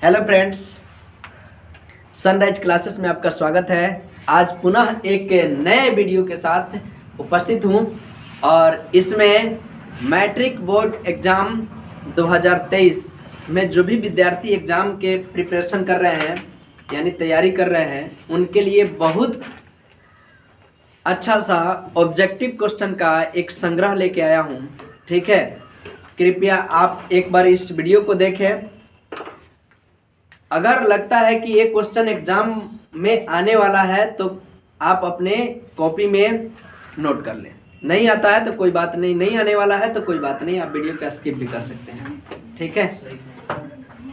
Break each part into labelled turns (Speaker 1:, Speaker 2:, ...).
Speaker 1: Hello friends, sunrise classes में आपका स्वागत है। आज पुनः एक नए वीडियो के साथ उपस्थित हूँ और इसमें मैट्रिक बोर्ड एग्ज़ाम 2023 में जो भी विद्यार्थी एग्ज़ाम के प्रिपरेशन कर रहे हैं यानी तैयारी कर रहे हैं उनके लिए बहुत अच्छा सा ऑब्जेक्टिव क्वेश्चन का एक संग्रह लेके आया हूँ। ठीक है, कृपया आप एक बार इस वीडियो को देखें। अगर लगता है कि ये क्वेश्चन एग्जाम में आने वाला है तो आप अपने कॉपी में नोट कर लें। नहीं आता है तो कोई बात नहीं, नहीं आने वाला है तो कोई बात नहीं, आप वीडियो का स्किप भी कर सकते हैं। ठीक है,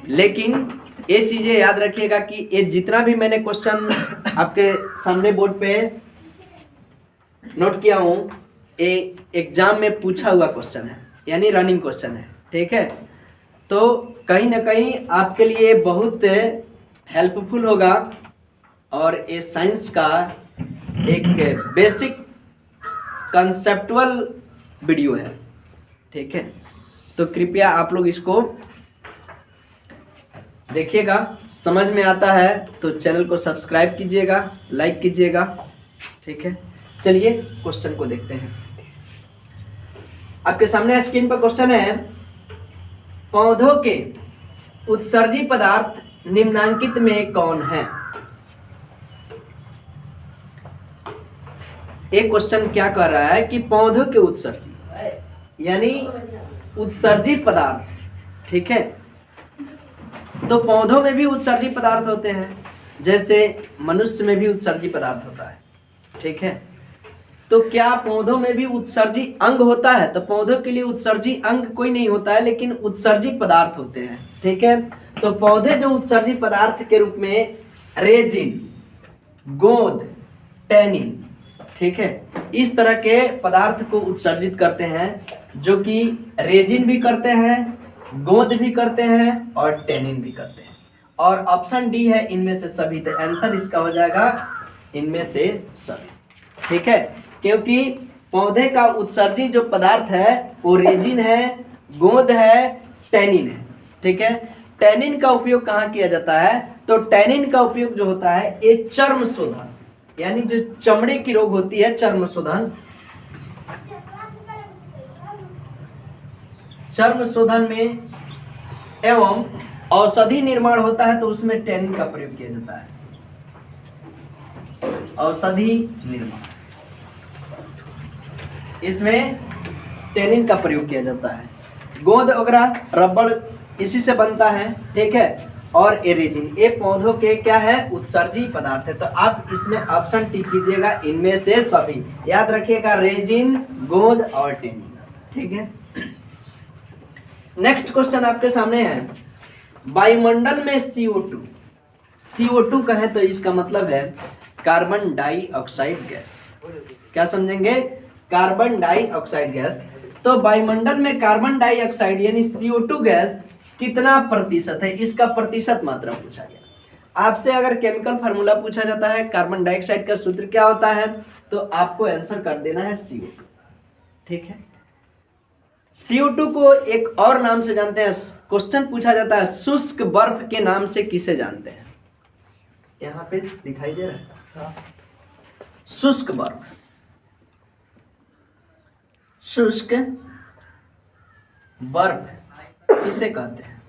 Speaker 1: लेकिन ये चीज़ें याद रखिएगा कि ये जितना भी मैंने क्वेश्चन आपके सामने बोर्ड पे नोट किया हूँ ये एग्जाम में पूछा हुआ क्वेश्चन है यानी रनिंग क्वेश्चन है। ठीक है, तो कहीं ना कहीं आपके लिए बहुत हेल्पफुल होगा और ये साइंस का एक बेसिक कंसेप्चुअल वीडियो है। ठीक है, तो कृपया आप लोग इसको देखिएगा। समझ में आता है तो चैनल को सब्सक्राइब कीजिएगा, लाइक कीजिएगा। ठीक है, चलिए क्वेश्चन को देखते हैं। आपके सामने स्क्रीन पर क्वेश्चन है, पौधों के उत्सर्जी पदार्थ निम्नांकित में कौन है। एक क्वेश्चन क्या कर रहा है कि पौधों के उत्सर्जी यानी उत्सर्जी पदार्थ। ठीक है, तो पौधों में भी उत्सर्जी पदार्थ होते हैं, जैसे मनुष्य में भी उत्सर्जी पदार्थ होता है। ठीक है, तो क्या पौधों में भी उत्सर्जी अंग होता है? तो पौधों के लिए उत्सर्जी अंग कोई नहीं होता है, लेकिन उत्सर्जी पदार्थ होते हैं। ठीक है, तो पौधे जो उत्सर्जी पदार्थ के रूप में रेजिन, गोंद, टैनिन, ठीक है, इस तरह के पदार्थ को उत्सर्जित करते हैं, जो कि रेजिन भी करते हैं, गोंद भी करते हैं और टैनिन भी करते हैं। और ऑप्शन डी है इनमें से सभी। तो आंसर इसका हो जाएगा इनमें से सभी। ठीक है, क्योंकि पौधे का उत्सर्जी जो पदार्थ है वो रेजिन है, गोंद है, टैनिन है। ठीक है, टैनिन का उपयोग कहाँ किया जाता है? तो टैनिन का उपयोग जो होता है ये चर्म शोधन यानी जो चमड़े की रोग होती है, चर्म शोधन में एवं औषधि निर्माण होता है तो उसमें टैनिन का प्रयोग किया जाता है। औषधि निर्माण, इसमें टैनिन का प्रयोग किया जाता है। गोंद वगैरह रबड़ इसी से बनता है। ठीक है, और रेजिन ये पौधों के क्या है? उत्सर्जी पदार्थ है। तो आप इसमें ऑप्शन टिक कीजिएगा, इनमें से सभी। याद रखिएगा, रेजिन, गोंद और टैनिन। ठीक है, नेक्स्ट क्वेश्चन आपके सामने है, वायुमंडल में CO2 कहें तो इसका मतलब है कार्बन डाइऑक्साइड गैस। क्या समझेंगे? Carbon dioxide gas. तो वायुमंडल में कार्बन डाइऑक्साइड यानी CO2 गैस कितना प्रतिशत है, इसका प्रतिशत मात्रा पूछा गया। आपसे अगर केमिकल फार्मूला पूछा जाता है कार्बन डाइऑक्साइड का सूत्र क्या होता है, तो आपको आंसर कर देना है CO2। ठीक है, CO2 को एक और नाम से जानते हैं। क्वेश्चन पूछा जाता है शुष्क बर्फ के नाम से किसे जानते हैं? यहां पे दिखाई दे रहा है शुष्क बर्फ। शुष्क बर्फ किसे कहते हैं?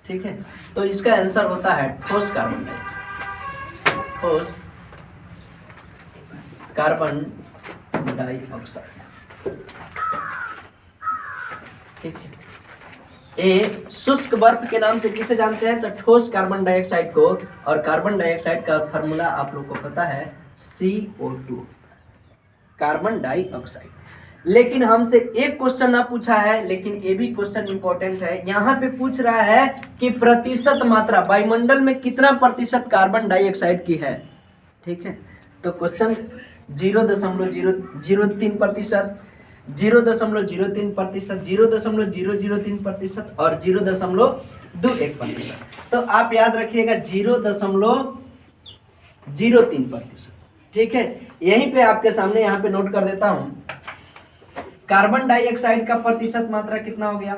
Speaker 1: ठीक है, तो इसका आंसर होता है ठोस कार्बन डाइऑक्साइड। ठोस कार्बन डाइऑक्साइड। ठीक है, ये शुष्क बर्फ के नाम से किसे जानते हैं? तो ठोस कार्बन डाइऑक्साइड को। और कार्बन डाइऑक्साइड का फार्मूला आप लोग को पता है CO2, कार्बन डाइऑक्साइड। लेकिन हमसे एक क्वेश्चन ना पूछा है, लेकिन ये भी क्वेश्चन इंपॉर्टेंट है। यहाँ पे पूछ रहा है कि प्रतिशत मात्रा वायुमंडल में कितना प्रतिशत कार्बन डाइऑक्साइड की है। ठीक है, तो क्वेश्चन 0.003%, 0.03%, 0.003% और 0.21%। तो आप याद रखिएगा 0.03%। ठीक है, यहीं पे आपके सामने यहाँ पे नोट कर देता हूं, कार्बन डाइऑक्साइड का प्रतिशत मात्रा कितना हो गया?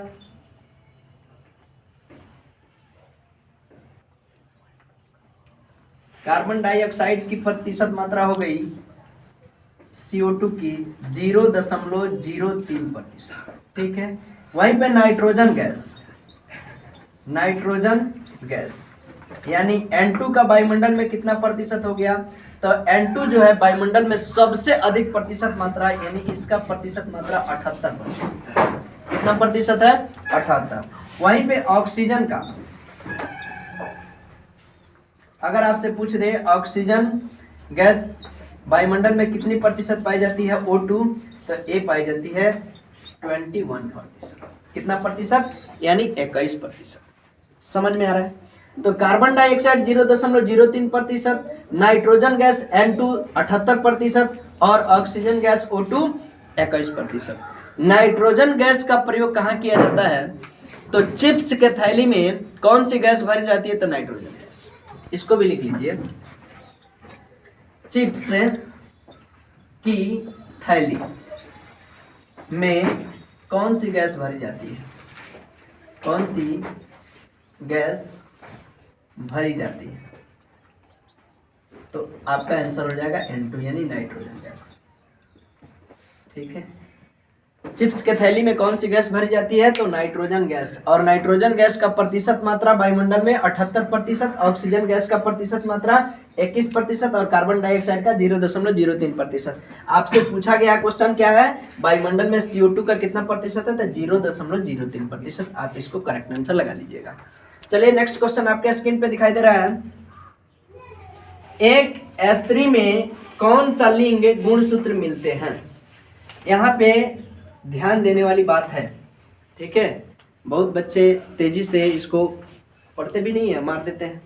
Speaker 1: कार्बन डाइऑक्साइड की प्रतिशत मात्रा हो गई CO2 की 0.03%, ठीक है। वहीं पे नाइट्रोजन गैस यानी N2 का वायुमंडल में कितना प्रतिशत हो गया, तो N2 जो है वायुमंडल में सबसे अधिक प्रतिशत मात्रा, यानी इसका प्रतिशत मात्रा 78%। कितना प्रतिशत है? 78। वहीं पे ऑक्सीजन का, अगर आपसे पूछ दे ऑक्सीजन गैस वायुमंडल में कितनी प्रतिशत पाई जाती है O2, तो ये पाई जाती है 21%। कितना प्रतिशत? यानी 21%। समझ में आ रहा है? तो carbon dioxide 0.03%, nitrogen gas N2 78% और oxygen gas O2 21%। Nitrogen gas का प्रयोग कहाँ किया जाता है, तो चिप्स के थैली में कौन सी गैस भरी जाती है, तो नाइट्रोजन गैस। इसको भी लिख लीजिए, चिप्स की थैली में कौन सी गैस भरी जाती है, कौन सी गैस भरी जाती है, तो आपका आंसर हो जाएगा N2 यानी नाइट्रोजन गैस, ठीक है। चिप्स के थैली में कौन सी गैस भरी जाती है, तो नाइट्रोजन गैस। और नाइट्रोजन गैस का प्रतिशत मात्रा वायुमंडल में 78%, ऑक्सीजन गैस का प्रतिशत मात्रा 21% और कार्बन डाइऑक्साइड का 0.03%। आपसे पूछा गया क्वेश्चन क्या है, वायुमंडल में CO2 का कितना प्रतिशत है, तो 0.03%। आप इसको करेक्ट आंसर लगा लीजिएगा। चलिए नेक्स्ट क्वेश्चन आपके स्क्रीन पे दिखाई दे रहा है। एक स्त्री में कौन सा लिंग गुणसूत्र मिलते हैं। यहाँ पे ध्यान देने वाली बात है, ठीक है। बहुत बच्चे तेजी से इसको पढ़ते भी नहीं है, मार देते हैं,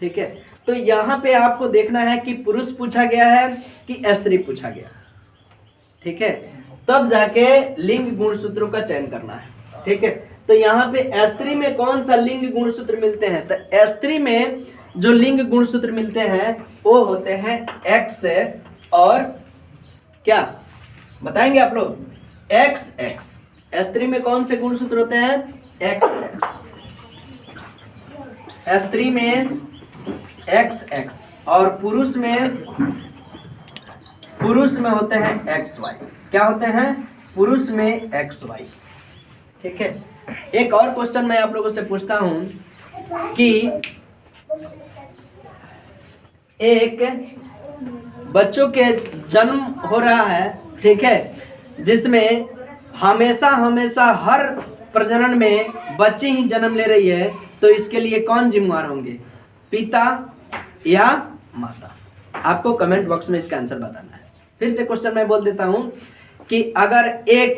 Speaker 1: ठीक है। तो यहाँ पे आपको देखना है कि पुरुष पूछा गया है कि स्त्री पूछा गया, ठीक है। तब जाके लिंग गुणसूत्रों का चयन करना है, ठीक है। तो यहाँ पे स्त्री में कौन सा लिंग गुणसूत्र मिलते हैं, तो स्त्री में जो लिंग गुणसूत्र मिलते हैं वो होते हैं X और क्या बताएंगे आप लोग, XX। स्त्री में कौन से गुणसूत्र होते हैं, XX। स्त्री में XX और पुरुष में होते हैं XY। क्या होते हैं, पुरुष में XY, ठीक है। एक और क्वेश्चन मैं आप लोगों से पूछता हूं कि एक बच्चों के जन्म हो रहा है, ठीक है, जिसमें हमेशा हर प्रजनन में बच्चे ही जन्म ले रही है, तो इसके लिए कौन जिम्मेवार होंगे, पिता या माता। आपको कमेंट बॉक्स में इसका आंसर बताना है। फिर से क्वेश्चन मैं बोल देता हूं कि अगर एक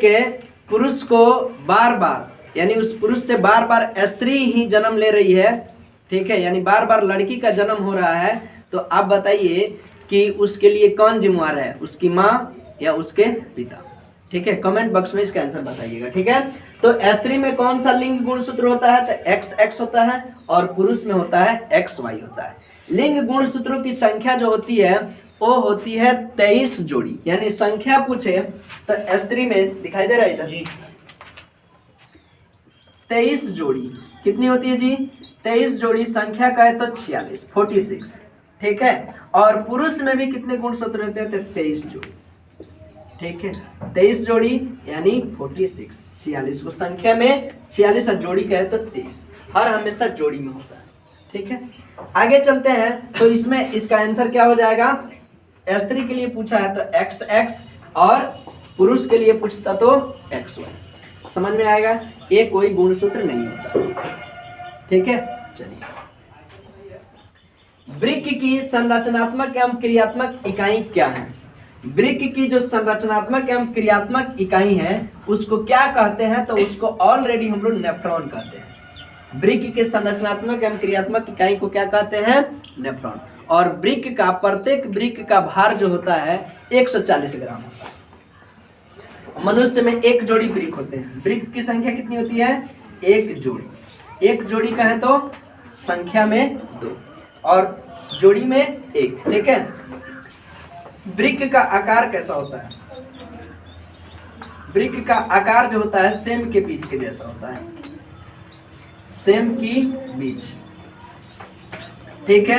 Speaker 1: पुरुष को बार बार, यानी उस पुरुष से बार बार स्त्री ही जन्म ले रही है, ठीक है, यानी बार बार लड़की का जन्म हो रहा है, तो आप बताइए कि उसके लिए कौन जिम्मेवार है, उसकी माँ या उसके पिता, ठीक है। कमेंट बॉक्स में इसका आंसर बताइएगा, ठीक है। तो स्त्री में कौन सा लिंग गुणसूत्र होता है, तो XX होता है और पुरुष में होता है XY होता है। लिंग गुणसूत्रों की संख्या जो होती है वो होती है 23 जोड़ी, यानी संख्या पूछे तो स्त्री में दिखाई दे रहा है इधर 23 जोड़ी। कितनी होती है जी, 23 जोड़ी। संख्या का है तो 46, ठीक है। और पुरुष में भी कितने गुणसूत्र होते हैं, 23 जोड़ी, ठीक है। 23 जोड़ी यानी 46, 46 को संख्या में 46 और जोड़ी का है तो 23, हर हमेशा जोड़ी में होता है, ठीक है। आगे चलते हैं, तो इसमें इसका आंसर क्या हो जाएगा, स्त्री के लिए पूछा है तो XX और पुरुष के लिए पूछता तो XY। समझ में आएगा, ये कोई गुणसूत्र नहीं होता, ठीक है। चलिए, वृक्क की संरचनात्मक एवं क्रियात्मक इकाई क्या है। वृक्क की जो संरचनात्मक एवं क्रियात्मक इकाई है उसको क्या कहते हैं, तो उसको ऑलरेडी हम लोग नेफ्रॉन कहते हैं। वृक्क के संरचनात्मक एवं क्रियात्मक इकाई को क्या कहते हैं, नेफ्रॉन। और वृक्क का, प्रत्येक वृक्क का भार जो होता है 140 ग्राम होता है। मनुष्य में एक जोड़ी वृक्क होते हैं। वृक्क की संख्या कितनी होती है, एक जोड़ी। एक जोड़ी का है तो संख्या में 2 और जोड़ी में 1, ठीक है। वृक्क का आकार कैसा होता है, वृक्क का आकार जो होता है सेम के बीज के जैसा होता है, सेम की बीज, ठीक है।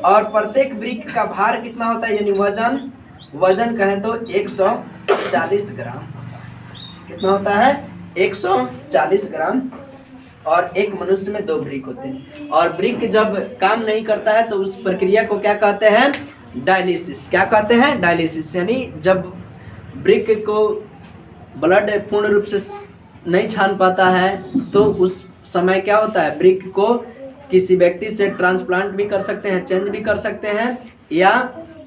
Speaker 1: और प्रत्येक ब्रिक का भार कितना होता है, यानी वजन कहें तो 140 ग्राम। कितना होता है, 140 ग्राम। और एक मनुष्य में 2 ब्रिक होते हैं। और ब्रिक जब काम नहीं करता है तो उस प्रक्रिया को क्या कहते हैं, डायलिसिस। क्या कहते हैं, डायलिसिस। यानी जब ब्रिक को ब्लड पूर्ण रूप से नहीं छान पाता है तो उस समय क्या होता है, ब्रिक को किसी व्यक्ति से ट्रांसप्लांट भी कर सकते हैं, चेंज भी कर सकते हैं, या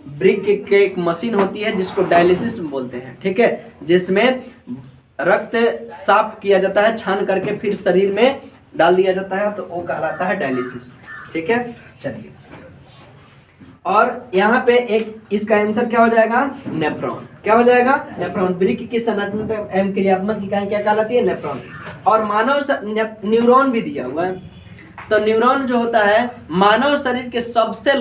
Speaker 1: ब्रिक के एक मशीन होती है जिसको डायलिसिस बोलते हैं, ठीक है, जिसमें रक्त साफ किया जाता है, छान करके फिर शरीर में डाल दिया जाता है, तो वो कहलाता है डायलिसिस। ठीक है, चलिए। और यहाँ पे एक इसका आंसर क्या हो जाएगा, नेफ्रॉन। क्या हो जाएगा, नेफ्रॉन। ब्रिक की संरचनात्मक एवं क्रियात्मक इकाई क्या कहलाती है, नेफ्रॉन। और मानव न्यूरॉन भी दिया हुआ है। तो न्यूरॉन जो होता है मानव शरीर के सबसे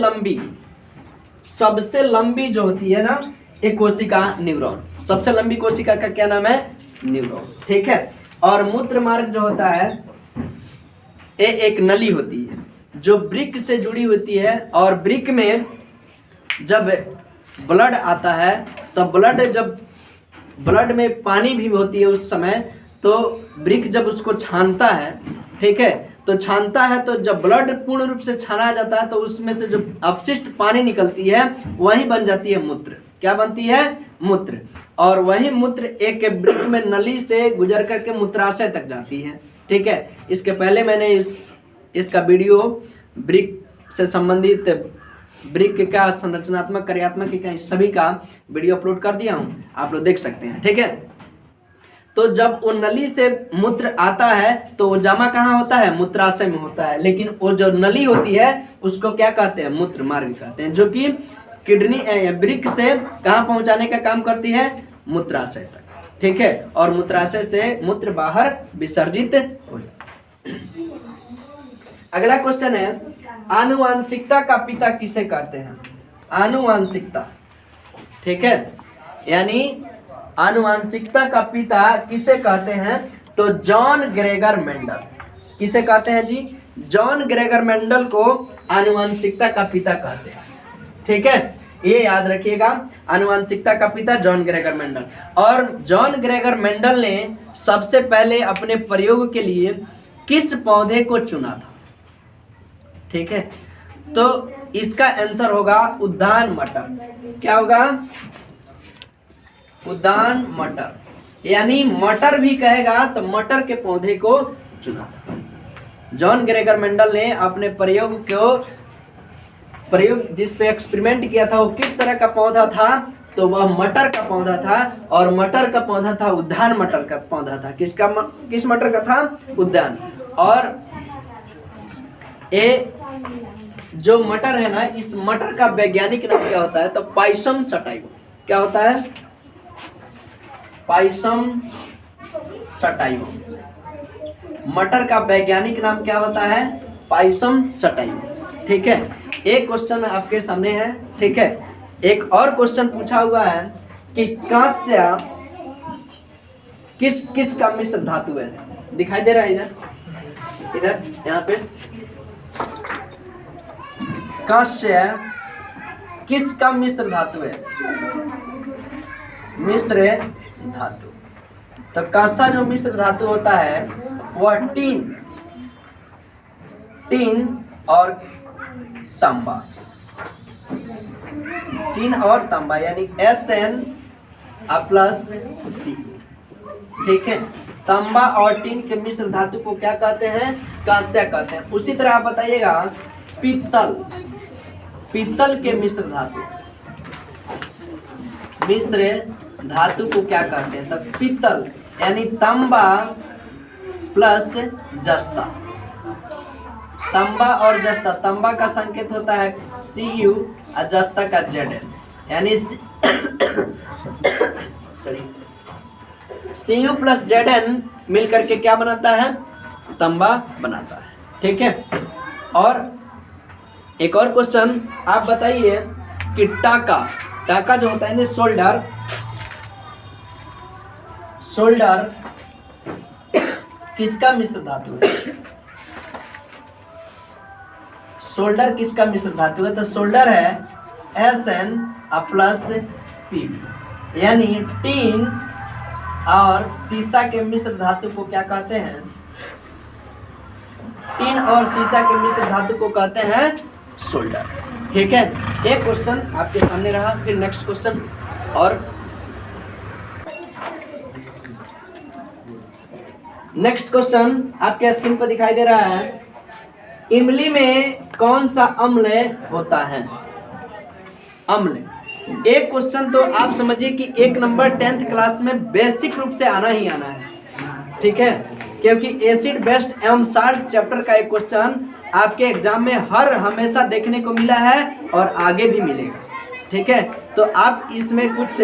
Speaker 1: लंबी जो होती है ना एक कोशिका, न्यूरॉन। सबसे लंबी कोशिका का क्या नाम है, न्यूरॉन। ठीक है। और मूत्र मार्ग जो होता है ये एक नली होती है जो ब्रिक से जुड़ी होती है। और ब्रिक में जब ब्लड आता है तो ब्लड में पानी भी होती है उस समय, तो ब्रिक जब उसको छानता है, ठीक है, तो छानता है तो जब ब्लड पूर्ण रूप से छाना जाता है तो उसमें से जो अपशिष्ट पानी निकलती है वही बन जाती है मूत्र। क्या बनती है, मूत्र। और वही मूत्र एक ब्रिक में नली से गुजर करके मूत्राशय तक जाती है। ठीक है। इसके पहले मैंने इसका वीडियो ब्रिक से संबंधित ब्रिक का संरचनात्मक कार्यात्मक इकाई सभी का वीडियो अपलोड कर दिया हूँ, आप लोग देख सकते हैं। ठीक है। तो जब वो नली से मूत्र आता है तो वो जमा कहाँ होता है, मूत्राशय में होता है। लेकिन वो जो नली होती है उसको क्या कहते हैं, मूत्र मार्ग कहते हैं, जो कि किडनी ब्रिक से कहाँ पहुंचाने का काम करती है, मूत्राशय तक। ठीक है। और मूत्राशय से मूत्र बाहर विसर्जित हो जाता है। अगला क्वेश्चन है, आनुवांशिकता का पिता किसे कहते हैं, आनुवांशिकता। ठीक है। यानी आनुवांशिकता का पिता किसे कहते हैं, तो जॉन ग्रेगर मेंडल। किसे कहते हैं जी, जॉन ग्रेगर मेंडल को आनुवांशिकता का पिता कहते हैं। ठीक है, ये याद रखिएगा, आनुवांशिकता का पिता जॉन ग्रेगर मेंडल। और जॉन ग्रेगर मेंडल ने सबसे पहले अपने प्रयोग के लिए किस पौधे को चुना था। ठीक है, तो इसका आंसर होगा उद्यान मटर। क्या होगा, उद्यान मटर। यानी मटर भी कहेगा तो मटर के पौधे को चुना था। जॉन ग्रेगर मेंडल ने अपने प्रयोग जिस पे एक्सपेरिमेंट किया था वो किस तरह का पौधा था, तो वह मटर का पौधा था। और मटर का पौधा था उद्यान मटर का पौधा था। किस मटर का था, उद्यान। और ये जो मटर है ना, इस मटर का वैज्ञानिक नाम क्या होता है, तो पाइसम सटाइवम। क्या होता है, पाइसम सटाइवम। मटर का वैज्ञानिक नाम क्या होता है, पाइसम सटाइवम। ठीक है। एक क्वेश्चन आपके सामने है। ठीक है। एक और क्वेश्चन पूछा हुआ है कि कांस्य किस का मिश्र धातु है। दिखाई दे रहा है इधर यहाँ पे, कांस्य किस का मिश्र धातु है, मिश्र धातु। तो कांसा जो मिश्र धातु होता है वह टीन और तांबा। टीन और तांबा यानी SN+C। ठीक है। तांबा और टीन के मिश्र धातु को क्या कहते हैं, कांस्य कहते हैं। उसी तरह आप बताइएगा पीतल के मिश्र धातु को क्या कहते हैं, तब पीतल यानी तांबा प्लस जस्ता। तांबा और जस्ता, तांबा का संकेत होता है Cu और जस्ता का Zn, यानी Cu प्लस Zn मिलकर के क्या बनाता है, तांबा बनाता है। ठीक है। और एक और क्वेश्चन आप बताइए कि टाका जो होता है ना, शोल्डर किसका मिश्र धातु है, सोल्डर किसका मिश्र धातु है? तो सोल्डर है SN प्लस Pb, यानी टीन और सीसा के मिश्र धातु को क्या कहते हैं? टीन और सीसा के मिश्र धातु को कहते हैं सोल्डर। ठीक है, एक क्वेश्चन आपके सामने रहा, फिर नेक्स्ट क्वेश्चन। और नेक्स्ट क्वेश्चन आपके स्क्रीन पर दिखाई दे रहा है, इमली में कौन सा अम्ल होता है? अम्ल। एक क्वेश्चन तो आप समझिए कि 1 नंबर 10th क्लास में बेसिक रूप से आना ही आना है। ठीक है, क्योंकि एसिड बेस्ड एवं साल्ट चैप्टर का एक क्वेश्चन आपके एग्जाम में हर हमेशा देखने को मिला है और आगे भी मिलेगा। ठीक है, तो आप इसमें कुछ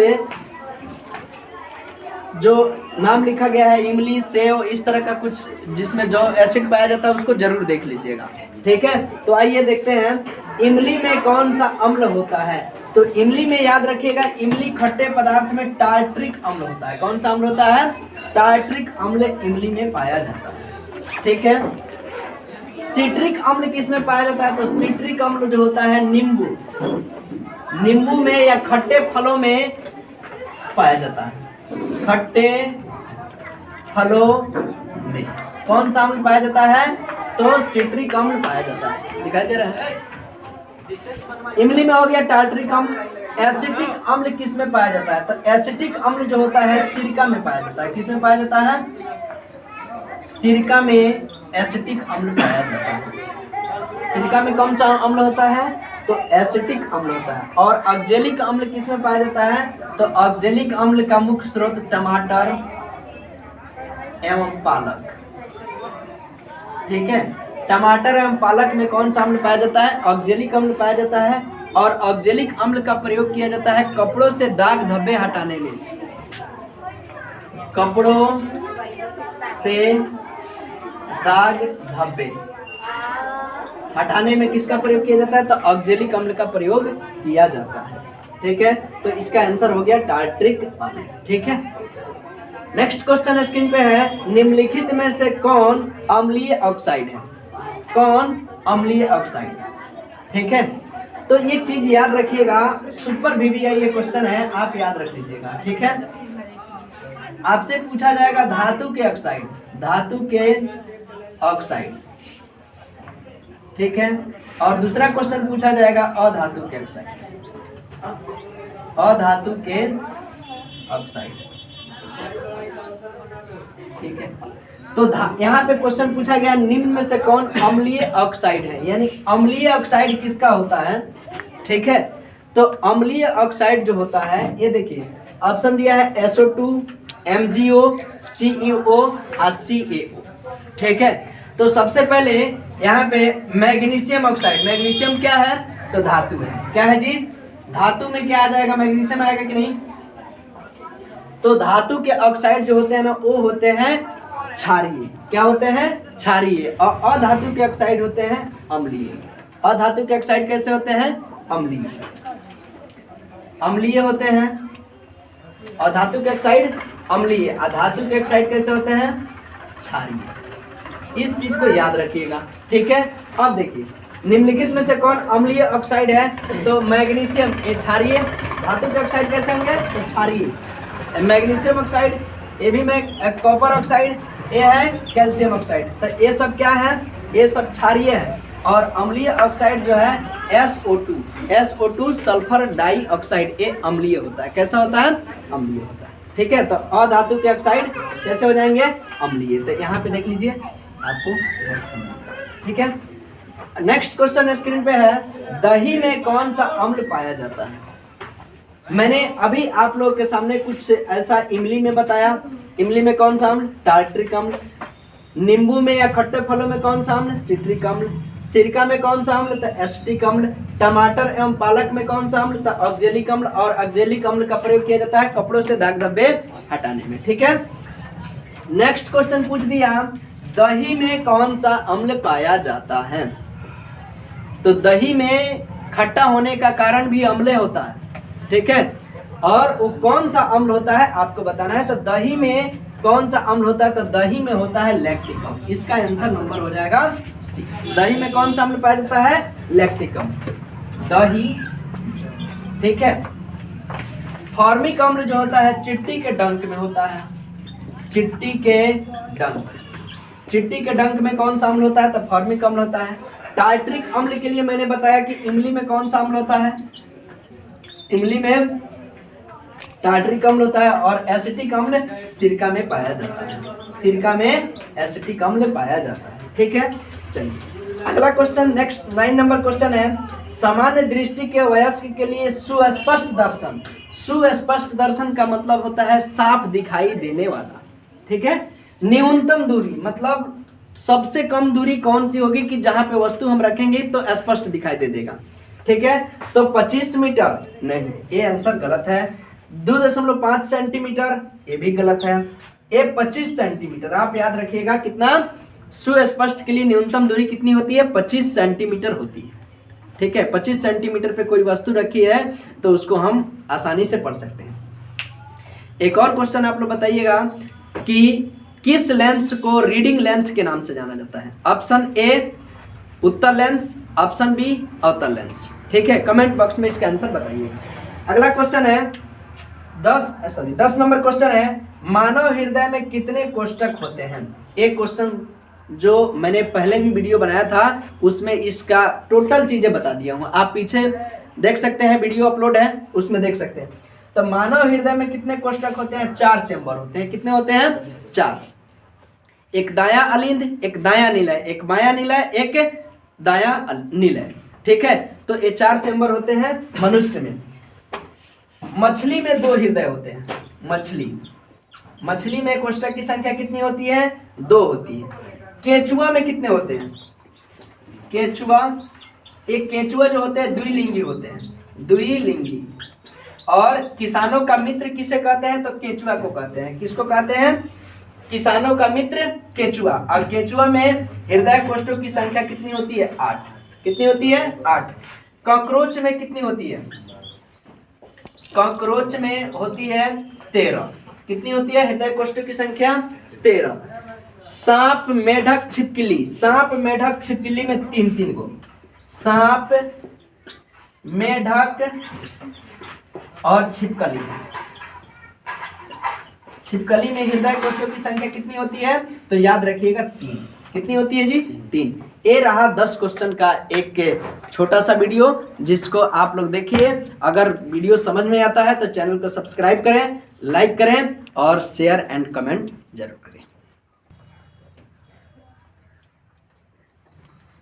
Speaker 1: जो नाम लिखा गया है इमली, सेव, इस तरह का कुछ जिसमें जो एसिड पाया जाता है उसको जरूर देख लीजिएगा। ठीक है, तो आइए देखते हैं इमली में कौन सा अम्ल होता है। तो इमली में याद रखिएगा, इमली खट्टे पदार्थ में टार्ट्रिक अम्ल होता है। कौन सा अम्ल होता है? टार्ट्रिक अम्ल इमली में पाया जाता है। ठीक है, सिट्रिक अम्ल किस में पाया जाता है? तो सिट्रिक अम्ल जो होता है नींबू में या खट्टे फलों में पाया जाता है। खट्टे फलों में कौन सा अम्ल पाया जाता है? तो सिट्रिक अम्ल पाया जाता है। दिखाई दे रहा है? इमली में हो गया टार्ट्रिक अम्ल। एसिटिक अम्ल किस में पाया जाता है? तो एसिटिक अम्ल जो होता है सिरका में पाया जाता है। किस में पाया जाता है? सिरका में एसिटिक अम्ल पाया जाता है। सिरका में कौन सा अम्ल होता है? तो एसिटिक अम्ल होता है। और ऑक्जेलिक अम्ल किस में पाया जाता है? तो ऑक्जेलिक अम्ल का मुख्य स्रोत टमाटर एवं पालक। ठीक है, टमाटर एवं पालक में कौन सा अम्ल पाया जाता है? ऑक्जेलिक अम्ल पाया जाता है। और ऑक्जेलिक अम्ल का प्रयोग किया जाता है कपड़ों से दाग धब्बे हटाने में। कपड़ों से दाग धब्बे हटाने में किसका प्रयोग किया जाता है? तो ऑक्जेलिक अम्ल का प्रयोग किया जाता है। ठीक है, तो इसका आंसर हो गया टार्ट्रिक अम्ल। ठीक है, नेक्स्ट क्वेश्चन स्क्रीन पे है, निम्नलिखित में से कौन अम्लीय ऑक्साइड है? कौन अम्लीय ऑक्साइड? ठीक है, तो ये चीज याद रखिएगा, सुपर VVI ये क्वेश्चन है, आप याद रख लीजिएगा। ठीक है, आपसे पूछा जाएगा धातु के ऑक्साइड, धातु के ऑक्साइड। ठीक है, और दूसरा क्वेश्चन पूछा जाएगा अधातु के ऑक्साइड, अधातु के ऑक्साइड। ठीक है, तो यहाँ पे क्वेश्चन पूछा गया निम्न में से कौन अम्लीय ऑक्साइड है, यानी अम्लीय ऑक्साइड किसका होता है। ठीक है, तो अम्लीय ऑक्साइड जो होता है, ये देखिए ऑप्शन दिया है SO2, MgO, CEO और CaO। ठीक है, तो सबसे पहले यहाँ पे मैग्नीशियम ऑक्साइड, मैग्नीशियम क्या है? तो धातु है। क्या है जी? धातु में क्या आ जाएगा? मैग्नीशियम आएगा कि नहीं? तो धातु के ऑक्साइड जो होते हैं ना, वो होते हैं क्षारीय। क्या होते हैं? क्षारीय। और अधातु के ऑक्साइड होते हैं अम्लीय। अधातु के ऑक्साइड कैसे होते हैं? अम्लीय, अम्लीय होते हैं। अधातु के ऑक्साइड अम्लीय, अधातु के ऑक्साइड कैसे होते हैं? क्षारीय। इस चीज को याद रखिएगा। ठीक है, अब देखिए निम्नलिखित में से कौन अम्लीय ऑक्साइड है? तो मैग्नीशियम, ये क्षारीय। धातु के ऑक्साइड कैसे होंगे? तो क्षारीय। मैग्नीशियम ऑक्साइड, ये भी कॉपर ऑक्साइड, ये है कैल्शियम ऑक्साइड। तो ये सब क्या है? ये सब क्षारीय है। और अम्लीय ऑक्साइड जो है SO2, SO2 sulphur die oxide, ये अम्लीय होता है। कैसा होता है? अम्लीय होता है। ठीक है, तो अधातु के ऑक्साइड कैसे हो जाएंगे? अम्लीय। तो यहाँ पे देख लीजिए आपको। ठीक है, नेक्स्ट क्वेश्चन स्क्रीन पे है, दही में कौन सा अम्ल पाया जाता है? मैंने अभी आप लोग के सामने कुछ ऐसा इमली में बताया। इमली में कौन सा अम्ल? टार्ट्रिक अम्ल। नींबू में या खट्टे फलों में कौन सा अम्ल? सिट्रिक अम्ल। सिरका में कौन सा अम्ल? तो एसिटिक अम्ल। टमाटर एवं पालक में कौन सा अम्ल? तो ऑक्जेलिक अम्ल। और ऑक्जेलिक अम्ल का प्रयोग किया जाता है कपड़ों से दाग धब्बे हटाने में। ठीक है, नेक्स्ट क्वेश्चन पूछ दिया, दही में कौन सा अम्ल पाया जाता है? तो दही में खट्टा होने का कारण भी अम्ल होता है। ठीक है, और वो कौन सा अम्ल होता है आपको बताना है। तो दही में कौन सा अम्ल होता है? तो दही में होता है लैक्टिक अम्ल। इसका आंसर नंबर हो जाएगा सी। दही में कौन सा अम्ल पाया जाता है? लैक्टिक अम्ल, दही। ठीक है। फॉर्मिक अम्ल जो होता है चिट्टी के डंक में होता है, चिट्टी के डंक। चिट्टी के डंक में कौन सा अम्ल होता है? तो फॉर्मिक अम्ल होता है। टार्ट्रिक अम्ल के लिए मैंने बताया कि इमली में कौन सा अम्ल होता है? इमली में टार्ट्रिक अम्ल होता है। और एसिटिक अम्ल सिरका में पाया जाता है, सिरका में एसिटिक अम्ल पाया जाता है। ठीक है, चलिए अगला क्वेश्चन, नेक्स्ट 9 नंबर क्वेश्चन है, सामान्य दृष्टि के वयस्क के लिए सुस्पष्ट दर्शन। सुस्पष्ट दर्शन का मतलब होता है साफ दिखाई देने वाला। ठीक है। न्यूनतम दूरी मतलब सबसे कम दूरी कौन सी होगी कि जहां पे वस्तु हम रखेंगे तो स्पष्ट दिखाई दे देगा। ठीक है, तो 25 मीटर नहीं, ये आंसर गलत है। 2.5 सेंटीमीटर, ये भी गलत है। ये 25 सेंटीमीटर, आप याद रखिएगा कितना, सुस्पष्ट के लिए न्यूनतम दूरी कितनी होती है? 25 सेंटीमीटर होती है। ठीक है, 25 सेंटीमीटर पे कोई वस्तु रखी है तो उसको हम आसानी से पढ़ सकते हैं। एक और क्वेश्चन आप लोग बताइएगा कि किस लेंस को रीडिंग लेंस के नाम से जाना जाता है? ऑप्शन ए उत्तल लेंस, ऑप्शन बी अवतल लेंस। ठीक है, कमेंट बॉक्स में इसका आंसर बताइए। अगला क्वेश्चन है 10 नंबर क्वेश्चन है, मानव हृदय में कितने कोष्ठक होते हैं? एक क्वेश्चन जो मैंने पहले भी वीडियो बनाया था उसमें इसका टोटल चीजें बता दिया हूँ, आप पीछे देख सकते हैं, वीडियो अपलोड है उसमें देख सकते हैं। तो मानव हृदय में कितने कोष्ठक होते हैं? 4 चैम्बर होते हैं। कितने होते हैं? 4। एक दायां अलिंद, एक दायां निलय, एक बायां निलय, एक दायां निलय। ठीक है, तो ये 4 चैम्बर होते हैं मनुष्य में। मछली में 2 हृदय होते हैं। मछली में कोष्ठक की संख्या कितनी होती है? 2 होती है। केंचुआ में कितने होते हैं? केंचुआ जो होते हैं द्विलिंगी होते हैं, द्विलिंगी। और किसानों का मित्र किसे कहते हैं? तो केंचुआ को कहते हैं। किसको कहते हैं? किसानों का मित्र केंचुआ। और केंचुआ में हृदय कोष्ठकों की संख्या कितनी होती है? 8। कितनी होती है? 8। कॉकरोच में कितनी होती है? कॉकरोच में होती है 13। कितनी होती है हृदय कोष्ठकों की संख्या? 13। सांप, मेढक, छिपकली। सांप, मेढक, छिपकली में 3 गो। सांप, मेढक और छिपकली। छिपकली में हृदय कोष्ठकों की संख्या कितनी होती है? तो याद रखिएगा 3। कितनी होती है जी? 3। ये रहा 10 क्वेश्चन का एक छोटा सा वीडियो, जिसको आप लोग देखिए। अगर वीडियो समझ में आता है तो चैनल को सब्सक्राइब करें, लाइक करें और शेयर एंड कमेंट जरूर।